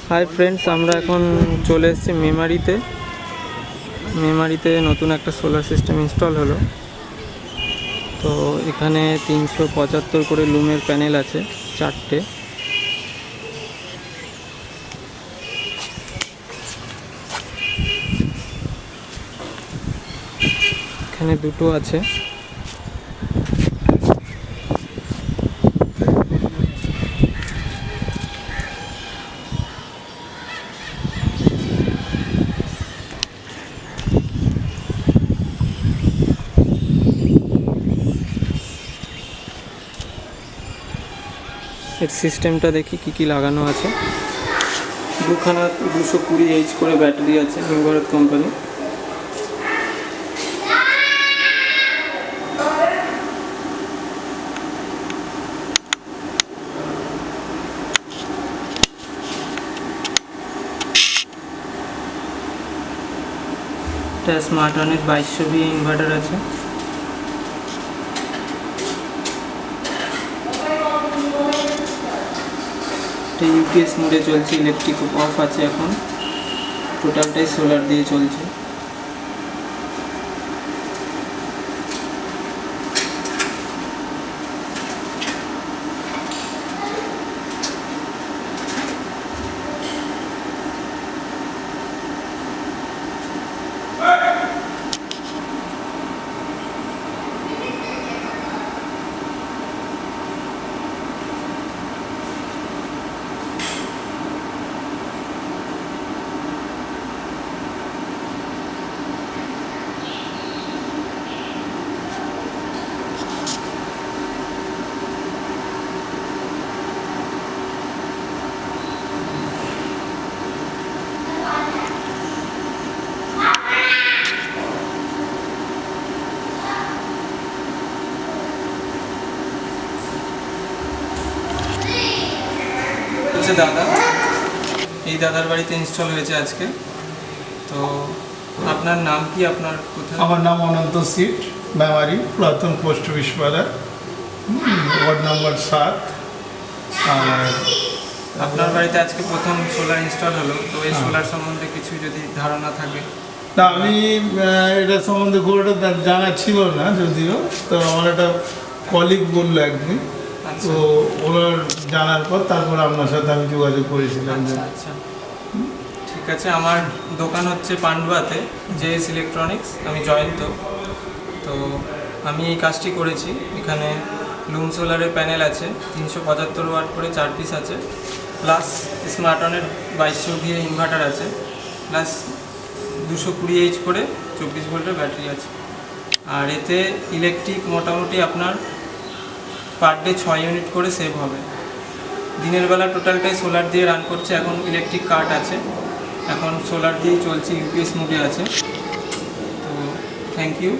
Hi friends, আমরা এখন চলে এসেছি মেমারিতে নতুন একটা সোলার সিস্টেম ইনস্টল হলো। তো এখানে 375 করে লুমের প্যানেল আছে, 4টে। এখানে 2টো আছে। এর সিস্টেমটা দেখি কি লাগানো আছে। দুখানা 220H করে ব্যাটারি আছে, নিউ ভারত কোম্পানি। এটা স্মার্ট অনেক 2200V ইনভার্টার আছে। এটা ইউপিএস মোডে চলছে, ইলেকট্রিক অফ আছে এখন। টোটালটাই সোলার দিয়ে চলছে। দাদা, এই দাদার বাড়িতে ইনস্টল হয়েছে আজকে। তো আপনার নাম কি? আপনার কোথায়? আমার নাম অনন্ত সিট, মেমারি, পুরাতন পোস্ট অফিস পাড়া, ওয়ার্ড নম্বর 7। আর আপনার বাড়িতে আজকে প্রথম সোলার ইনস্টল হলো, তো এই সোলার সম্বন্ধে কিছু যদি ধারণা থাকে। না, আমি এটা সম্বন্ধে খুব একটা জানা ছিল না যদিও, তো আমার একটা কলিগ বললো একদিন। তো ওনার জানার পর তারপর আপনার সাথে আমি যোগাযোগ করেছিলাম। আচ্ছা, ঠিক আছে। আমার দোকান হচ্ছে পান্ডুয়াতে, জেএস ইলেকট্রনিক্স। আমি জয়ন্ত। তো আমি এই কাজটি করেছি। এখানে লুম সোলারের প্যানেল আছে, 375 ওয়াট করে 4 পিস আছে, প্লাস স্মার্টনের 2200V ইনভার্টার আছে, প্লাস 220H করে 24 ভোল্টের ব্যাটারি আছে। আর এতে ইলেকট্রিক মোটামুটি আপনার পার ডে 6 ইউনিট করে সেভ হবে। দিনের বেলা টোটালটাই সোলার দিয়ে রান করছে। এখন ইলেকট্রিক কাট আছে, এখন সোলার দিয়েই চলছে, ইউপিএস মোডে আছে। তো থ্যাংক ইউ।